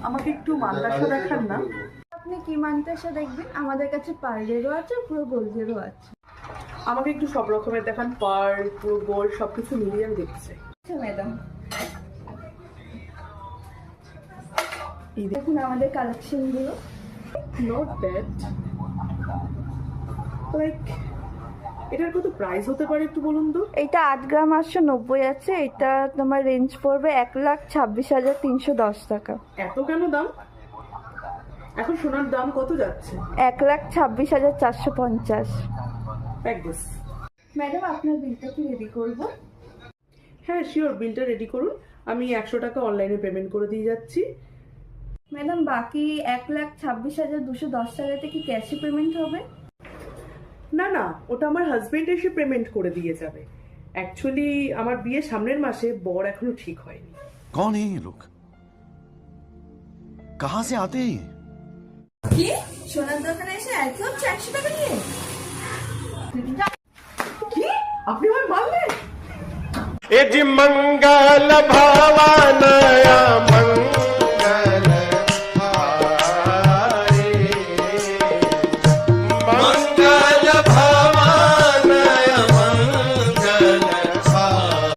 আমাকে একটু মান্তাসা দেখান না। আপনি কি মান্তাসা দেখবেন? আমাদের কাছে পার্লেরও আছে, পুরো গোল্ডেরও আছে। আমাকে একটু সব রকমের দেখান, পার্ল, পুরো গোল্ড সবকিছু মিলিয়ে আমি দেখতে চাই। আচ্ছা ম্যাডাম, দেখুন আমাদের কালেকশন গুলো। Not bad. লাইক এটার কত প্রাইস হতে পারে একটু বলুন তো? এটা 8 গ্রাম 890 আছে। এটা তোমার রেঞ্জ পড়বে 1,26,310 টাকা। এত কেন দাম? এখন সোনার দাম কত যাচ্ছে? 1,26,450। দিস। ম্যাডাম আপনার বিলটা কি রেডি করবো? হ্যাঁ শিওর, বিলটা রেডি করুন। আমি 100 টাকা অনলাইনে পেমেন্ট করে দিয়ে যাচ্ছি। ম্যাডাম বাকি 1,26,210 টাকাতে কি ক্যাশে পেমেন্ট হবে? না না, ওটা আমার হাজবেন্ড এসে পেমেন্ট করে দিয়ে যাবে। অ্যাকচুয়ালি আমার বিয়ে সামনের মাসে, বর এখনো ঠিক হয়নি। कौन है ये लोग? कहां से आते हैं ये? কি সোনার দোকানে এসে আর কি হচ্ছে 100 টাকা নিয়ে? কি আপনি আমায় মারলেন? मंगल भवन